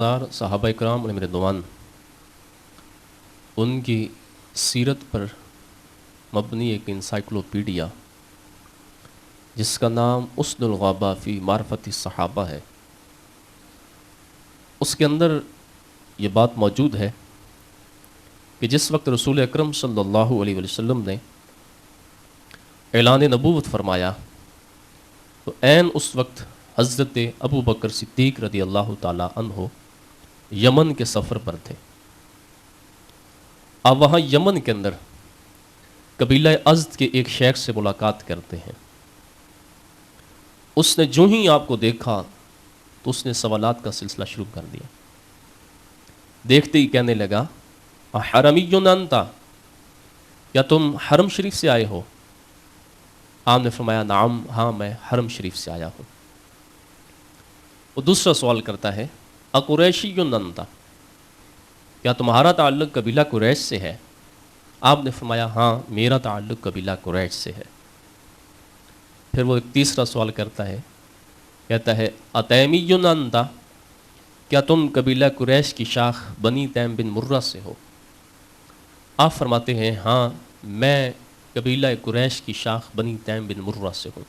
صحابہ اکرام علیہم رضوان ان کی سیرت پر مبنی ایک انسائکلوپیڈیا جس کا نام اسد الغابہ فی معرفت الصحابہ ہے، اس کے اندر یہ بات موجود ہے کہ جس وقت رسول اکرم صلی اللہ علیہ وسلم نے اعلان نبوت فرمایا تو عین اس وقت حضرت ابو بکر صدیق رضی اللہ تعالی عنہ یمن کے سفر پر تھے۔ آپ وہاں یمن کے اندر قبیلہ ازد کے ایک شیخ سے ملاقات کرتے ہیں۔ اس نے جو ہی آپ کو دیکھا تو اس نے سوالات کا سلسلہ شروع کر دیا۔ دیکھتے ہی کہنے لگا حرمی انتا، کیا تم حرم شریف سے آئے ہو؟ آپ نے فرمایا نعم، ہاں میں حرم شریف سے آیا ہوں۔ وہ دوسرا سوال کرتا ہے اقریشی انتا، کیا تمہارا تعلق قبیلہ قریش سے ہے؟ آپ نے فرمایا ہاں میرا تعلق قبیلہ قریش سے ہے۔ پھر وہ ایک تیسرا سوال کرتا ہے، کہتا ہے اتیمی انتا، کیا تم قبیلہ قریش کی شاخ بنی تیم بن مرہ سے ہو؟ آپ فرماتے ہیں ہاں میں قبیلہ قریش کی شاخ بنی تیم بن مرہ سے ہوں۔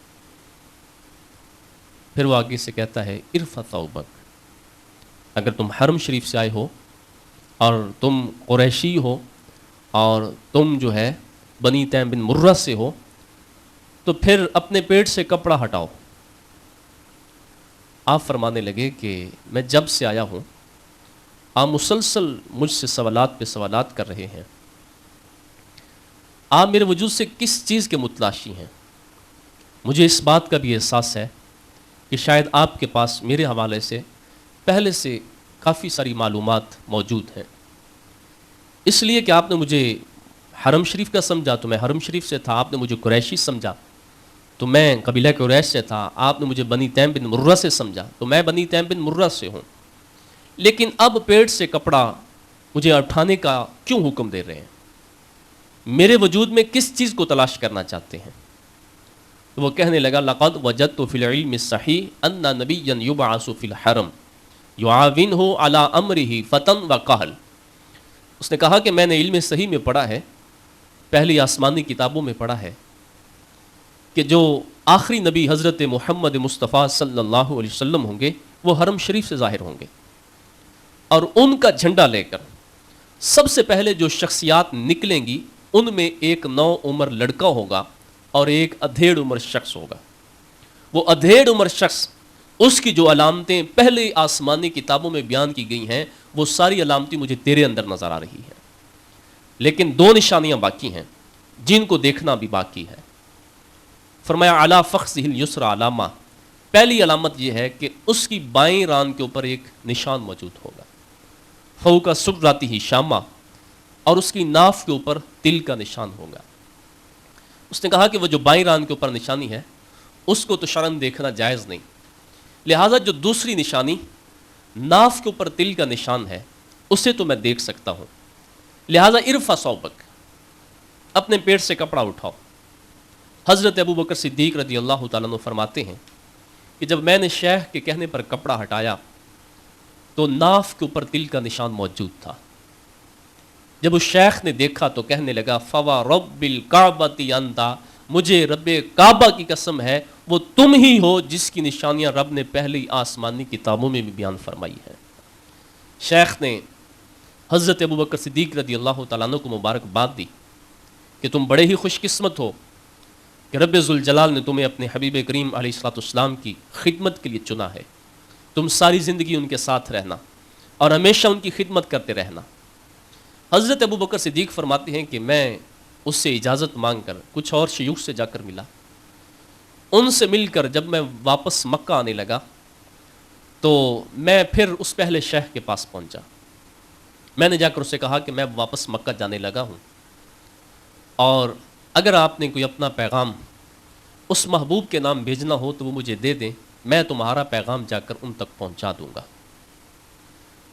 پھر وہ آگے سے کہتا ہے ارفع ثوبک، اگر تم حرم شریف سے آئے ہو اور تم قریشی ہو اور تم جو ہے بنی تیم بن مرہ سے ہو تو پھر اپنے پیٹ سے کپڑا ہٹاؤ۔ آپ فرمانے لگے کہ میں جب سے آیا ہوں آپ مسلسل مجھ سے سوالات پہ سوالات کر رہے ہیں، آپ میرے وجود سے کس چیز کے متلاشی ہیں؟ مجھے اس بات کا بھی احساس ہے کہ شاید آپ کے پاس میرے حوالے سے پہلے سے کافی ساری معلومات موجود ہیں، اس لیے کہ آپ نے مجھے حرم شریف کا سمجھا تو میں حرم شریف سے تھا، آپ نے مجھے قریشی سمجھا تو میں قبیلہ قریش سے تھا، آپ نے مجھے بنی تیم بن مرہ سے سمجھا تو میں بنی تیم بن مرہ سے ہوں، لیکن اب پیٹ سے کپڑا مجھے اٹھانے کا کیوں حکم دے رہے ہیں؟ میرے وجود میں کس چیز کو تلاش کرنا چاہتے ہیں؟ تو وہ کہنے لگا لقد وجدت فی العلم الصحیح ان نبیا یبعث فی الحرم یعاونہ علی امرہ فتن و قہل۔ اس نے کہا کہ میں نے علم صحیح میں پڑھا ہے، پہلی آسمانی کتابوں میں پڑھا ہے کہ جو آخری نبی حضرت محمد مصطفیٰ صلی اللہ علیہ وسلم ہوں گے وہ حرم شریف سے ظاہر ہوں گے، اور ان کا جھنڈا لے کر سب سے پہلے جو شخصیات نکلیں گی ان میں ایک نو عمر لڑکا ہوگا اور ایک ادھیڑ عمر شخص ہوگا۔ وہ ادھیڑ عمر شخص، اس کی جو علامتیں پہلے آسمانی کتابوں میں بیان کی گئی ہیں وہ ساری علامتیں مجھے تیرے اندر نظر آ رہی ہیں، لیکن دو نشانیاں باقی ہیں جن کو دیکھنا بھی باقی ہے۔ فرمایا علی فخذہ الیسری علامہ، پہلی علامت یہ ہے کہ اس کی بائیں ران کے اوپر ایک نشان موجود ہوگا، فوق سرتہ شامہ، اور اس کی ناف کے اوپر تل کا نشان ہوگا۔ اس نے کہا کہ وہ جو بائیں ران کے اوپر نشانی ہے اس کو تو شرعاً دیکھنا جائز نہیں، لہٰذا جو دوسری نشانی ناف کے اوپر تل کا نشان ہے اسے تو میں دیکھ سکتا ہوں، لہٰذا ارفع ثوبک، اپنے پیٹ سے کپڑا اٹھاؤ۔ حضرت ابو بکر صدیق رضی اللہ تعالیٰ عنہ فرماتے ہیں کہ جب میں نے شیخ کے کہنے پر کپڑا ہٹایا تو ناف کے اوپر تل کا نشان موجود تھا۔ جب اس شیخ نے دیکھا تو کہنے لگا فورب الکعبۃ انتا، مجھے رب کعبہ کی قسم ہے وہ تم ہی ہو جس کی نشانیاں رب نے پہلی آسمانی کتابوں میں بھی بیان فرمائی ہیں۔ شیخ نے حضرت ابو بکر صدیق رضی اللہ تعالیٰ عنہ کو مبارکباد دی کہ تم بڑے ہی خوش قسمت ہو کہ رب ذوالجلال نے تمہیں اپنے حبیب کریم علیہ الصلوۃ والسلام کی خدمت کے لیے چنا ہے، تم ساری زندگی ان کے ساتھ رہنا اور ہمیشہ ان کی خدمت کرتے رہنا۔ حضرت ابو بکر صدیق فرماتے ہیں کہ میں اس سے اجازت مانگ کر کچھ اور شیوخ سے جا کر ملا، ان سے مل کر جب میں واپس مکہ آنے لگا تو میں پھر اس پہلے شیخ کے پاس پہنچا، میں نے جا کر اسے کہا کہ میں واپس مکہ جانے لگا ہوں اور اگر آپ نے کوئی اپنا پیغام اس محبوب کے نام بھیجنا ہو تو وہ مجھے دے دیں، میں تمہارا پیغام جا کر ان تک پہنچا دوں گا۔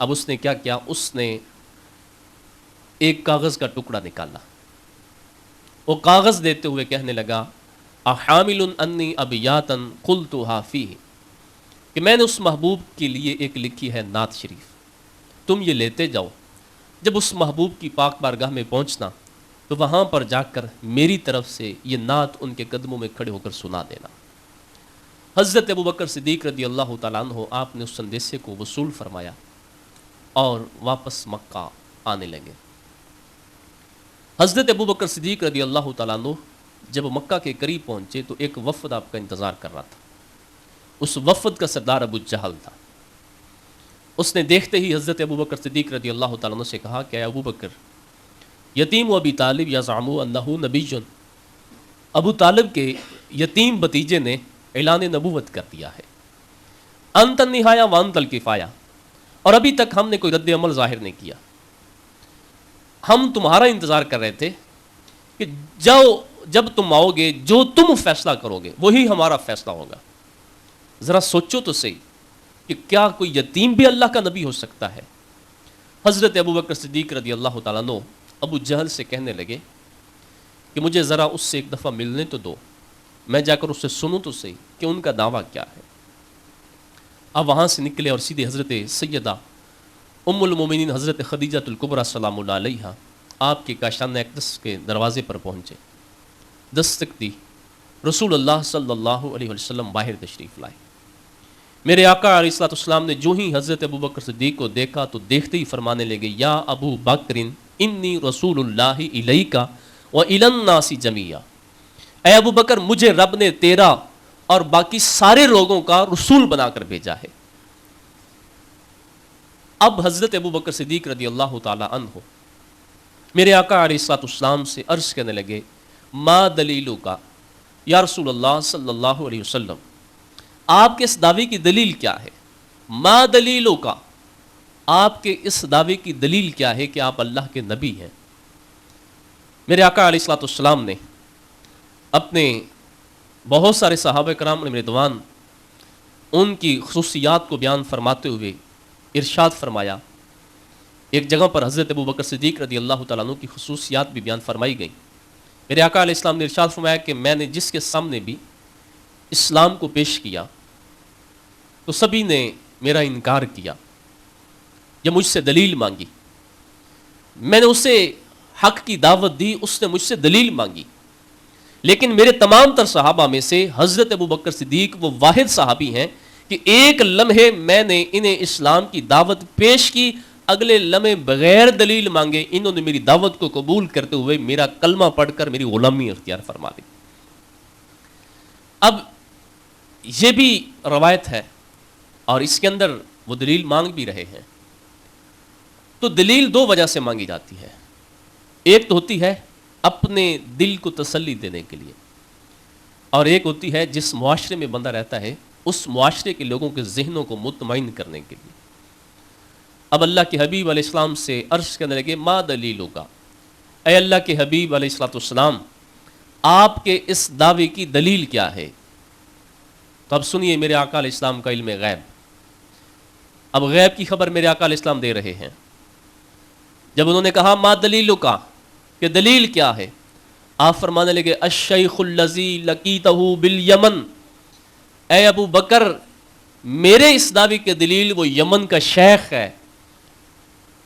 اب اس نے کیا کیا، اس نے ایک کاغذ کا ٹکڑا نکالا، وہ کاغذ دیتے ہوئے کہنے لگا احامل انی ابیاتا قلتها فیہ، کہ میں نے اس محبوب کے لیے ایک لکھی ہے نعت شریف، تم یہ لیتے جاؤ، جب اس محبوب کی پاک بارگاہ میں پہنچنا تو وہاں پر جا کر میری طرف سے یہ نعت ان کے قدموں میں کھڑے ہو کر سنا دینا۔ حضرت ابوبکر صدیق رضی اللہ تعالیٰ عنہ آپ نے اس سندیسے کو وصول فرمایا اور واپس مکہ آنے لگے۔ حضرت ابوبکر صدیق رضی اللہ تعالیٰ عنہ جب مکہ کے قریب پہنچے تو ایک وفد آپ کا انتظار کر رہا تھا۔ اس وفد کا سردار ابو جہل تھا۔ اس نے دیکھتے ہی حضرت ابوبکر صدیق رضی اللہ تعالیٰ عنہ سے کہا کہ اے ابوبکر، یتیم و ابی طالب یزعم انہ نبی، ابو طالب کے یتیم بھتیجے نے اعلان نبوت کر دیا ہے۔ انت النہایہ وانت الکفایہ، اور ابھی تک ہم نے کوئی رد عمل ظاہر نہیں کیا۔ ہم تمہارا انتظار کر رہے تھے کہ جب تم آؤ گے جو تم فیصلہ کرو گے وہی ہمارا فیصلہ ہوگا۔ ذرا سوچو تو صحیح کہ کیا کوئی یتیم بھی اللہ کا نبی ہو سکتا ہے؟ حضرت ابوبکر صدیق رضی اللہ تعالیٰ عنہ ابو جہل سے کہنے لگے کہ مجھے ذرا اس سے ایک دفعہ ملنے تو دو، میں جا کر اس سے سنوں تو صحیح کہ ان کا دعویٰ کیا ہے۔ اب وہاں سے نکلے اور سیدھے حضرت سیدہ ام المومنین حضرت خدیجہ الکبریٰ سلام اللہ علیہا آپ کے کاشانہ اقدس کے دروازے پر پہنچے، دستک دی، رسول اللہ صلی اللہ علیہ وسلم باہر تشریف لائے۔ میرے آقا علیہ السلام نے جو ہی حضرت ابوبکر صدیق کو دیکھا تو دیکھتے ہی فرمانے لگے، یا ابو بکر انی رسول اللہ الیک و الی الناس جمیعا، اے ابو بکر مجھے رب نے تیرا اور باقی سارے لوگوں کا رسول بنا کر بھیجا ہے۔ اب حضرت ابوبکر صدیق رضی اللہ تعالی عنہ میرے آقا علیہ السلام سے عرض کرنے لگے، ما دلیلو کا یا رسول اللہ صلی اللہ علیہ وسلم، آپ کے اس دعوے کی دلیل کیا ہے؟ ما دلیلو کا، آپ کے اس دعوے کی دلیل کیا ہے کہ آپ اللہ کے نبی ہیں؟ میرے آقا علیہ السلام نے اپنے بہت سارے صحابہ کرام رضوان ان کی خصوصیات کو بیان فرماتے ہوئے ارشاد فرمایا۔ ایک جگہ پر حضرت ابوبکر صدیق رضی اللہ تعالیٰ عنہ کی خصوصیات بھی بیان فرمائی گئیں۔ میرے آقا علیہ السلام نے ارشاد فرمایا کہ میں نے جس کے سامنے بھی اسلام کو پیش کیا تو سبھی نے میرا انکار کیا، یا مجھ سے دلیل مانگی، میں نے اسے حق کی دعوت دی، اس نے مجھ سے دلیل مانگی، لیکن میرے تمام تر صحابہ میں سے حضرت ابوبکر صدیق وہ واحد صحابی ہیں کہ ایک لمحے میں نے انہیں اسلام کی دعوت پیش کی، اگلے لمحے بغیر دلیل مانگے انہوں نے میری دعوت کو قبول کرتے ہوئے میرا کلمہ پڑھ کر میری غلامی اختیار فرما لی۔ اب یہ بھی روایت ہے اور اس کے اندر وہ دلیل مانگ بھی رہے ہیں۔ تو دلیل دو وجہ سے مانگی جاتی ہے، ایک تو ہوتی ہے اپنے دل کو تسلی دینے کے لیے، اور ایک ہوتی ہے جس معاشرے میں بندہ رہتا ہے اس معاشرے کے لوگوں کے ذہنوں کو مطمئن کرنے کے لیے۔ اب اللہ کے حبیب علیہ السلام سے عرض کرنے لگے، ما دلیلوں کا، اے اللہ کے حبیب علیہ السلام آپ کے اس دعوے کی دلیل کیا ہے؟ تو اب سنیے میرے آقا علیہ السلام کا علم غیب، اب غیب کی خبر میرے آقا علیہ السلام دے رہے ہیں۔ جب انہوں نے کہا ما دلیلوں کا کہ دلیل کیا ہے، آپ فرمانے لگے، الشیخ الذی لقیتہ بالیمن، اے ابو بکر میرے اس دعوے کی دلیل وہ یمن کا شیخ ہے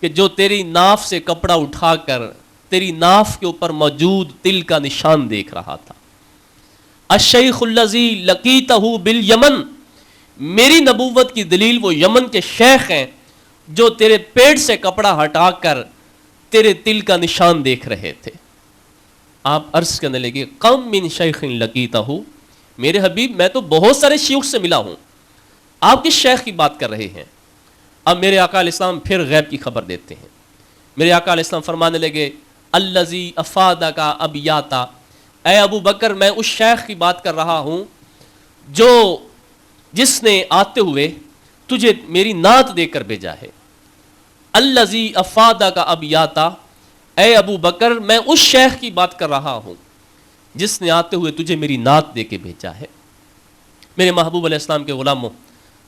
کہ جو تیری ناف سے کپڑا اٹھا کر تیری ناف کے اوپر موجود تل کا نشان دیکھ رہا تھا۔ الشیخ الذی لقیتہ بالیمن، میری نبوت کی دلیل وہ یمن کے شیخ ہیں جو تیرے پیٹ سے کپڑا ہٹا کر تیرے تل کا نشان دیکھ رہے تھے۔ آپ عرض کرنے لگے، کم من شیخ لقیتہ، میرے حبیب میں تو بہت سارے شیوخ سے ملا ہوں، آپ کس شیخ کی بات کر رہے ہیں؟ اب میرے آقا علیہ السلام پھر غیب کی خبر دیتے ہیں۔ میرے آقا علیہ السلام فرمانے لگے، الذی افادک ابیاتا، اے ابو بکر میں اس شیخ کی بات کر رہا ہوں جس نے آتے ہوئے تجھے میری نعت دے کر بھیجا ہے۔ الذی افادک ابیاتا، اے ابو بکر میں اس شیخ کی بات کر رہا ہوں جس نے آتے ہوئے تجھے میری نعت دے کے بھیجا ہے۔ میرے محبوب علیہ السلام کے غلاموں،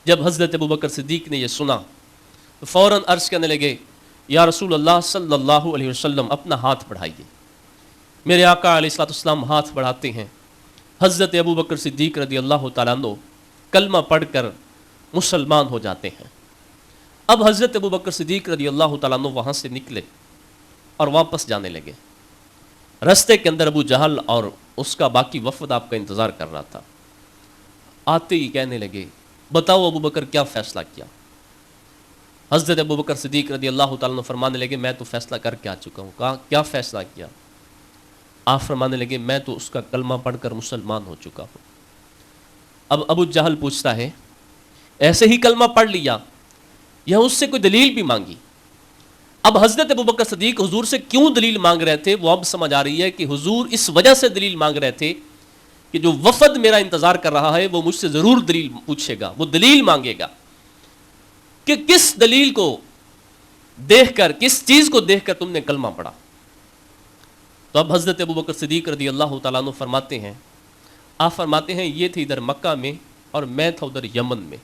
جب حضرت ابوبکر صدیق نے یہ سنا تو فوراً عرض کرنے لگے، یا رسول اللہ صلی اللہ علیہ وسلم اپنا ہاتھ بڑھائیے۔ میرے آقا علیہ السلام ہاتھ بڑھاتے ہیں، حضرت ابوبکر صدیق رضی اللہ تعالیٰ عنہ کلمہ پڑھ کر مسلمان ہو جاتے ہیں۔ اب حضرت ابو بکر صدیق رضی اللہ تعالیٰ عنہ وہاں سے نکلے اور واپس جانے لگے. رستے کے اندر ابو جہل اور اس کا باقی وفد آپ کا انتظار کر رہا تھا. آتے ہی کہنے لگے بتاؤ ابو بکر کیا فیصلہ کیا؟ حضرت ابو بکر صدیق رضی اللہ تعالیٰ عنہ فرمانے لگے میں تو فیصلہ کر کے آ چکا ہوں. کہا کیا فیصلہ کیا؟ آپ فرمانے لگے میں تو اس کا کلمہ پڑھ کر مسلمان ہو چکا ہوں. اب ابو جہل پوچھتا ہے ایسے ہی کلمہ پڑھ لیا یا اس سے کوئی دلیل بھی مانگی؟ اب حضرت ابو بکر صدیق حضور سے کیوں دلیل مانگ رہے تھے وہ اب سمجھ آ رہی ہے کہ حضور اس وجہ سے دلیل مانگ رہے تھے کہ جو وفد میرا انتظار کر رہا ہے وہ مجھ سے ضرور دلیل پوچھے گا، وہ دلیل مانگے گا کہ کس دلیل کو دیکھ کر، کس چیز کو دیکھ کر تم نے کلمہ پڑھا. تو اب حضرت ابو بکر صدیق رضی اللہ تعالیٰ عنہ فرماتے ہیں، آپ فرماتے ہیں یہ تھی ادھر مکہ میں اور میں تھا ادھر یمن میں.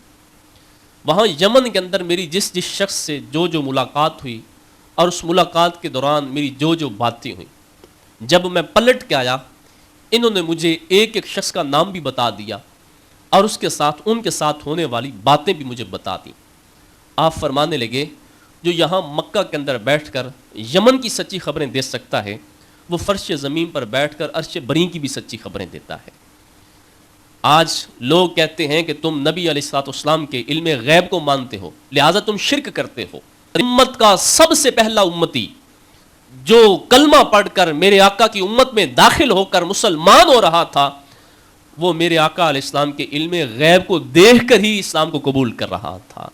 وہاں یمن کے اندر میری جس شخص سے جو ملاقات ہوئی اور اس ملاقات کے دوران میری جو باتیں ہوئیں، جب میں پلٹ کے آیا انہوں نے مجھے ایک ایک شخص کا نام بھی بتا دیا اور اس کے ساتھ ان کے ساتھ ہونے والی باتیں بھی مجھے بتا دیں. آپ فرمانے لگے جو یہاں مکہ کے اندر بیٹھ کر یمن کی سچی خبریں دے سکتا ہے وہ فرش زمین پر بیٹھ کر عرش بری کی بھی سچی خبریں دیتا ہے. آج لوگ کہتے ہیں کہ تم نبی علیہ الصلوۃ والسلام کے علم غیب کو مانتے ہو لہٰذا تم شرک کرتے ہو. امت کا سب سے پہلا امتی جو کلمہ پڑھ کر میرے آقا کی امت میں داخل ہو کر مسلمان ہو رہا تھا وہ میرے آقا علیہ السلام کے علم غیب کو دیکھ کر ہی اسلام کو قبول کر رہا تھا.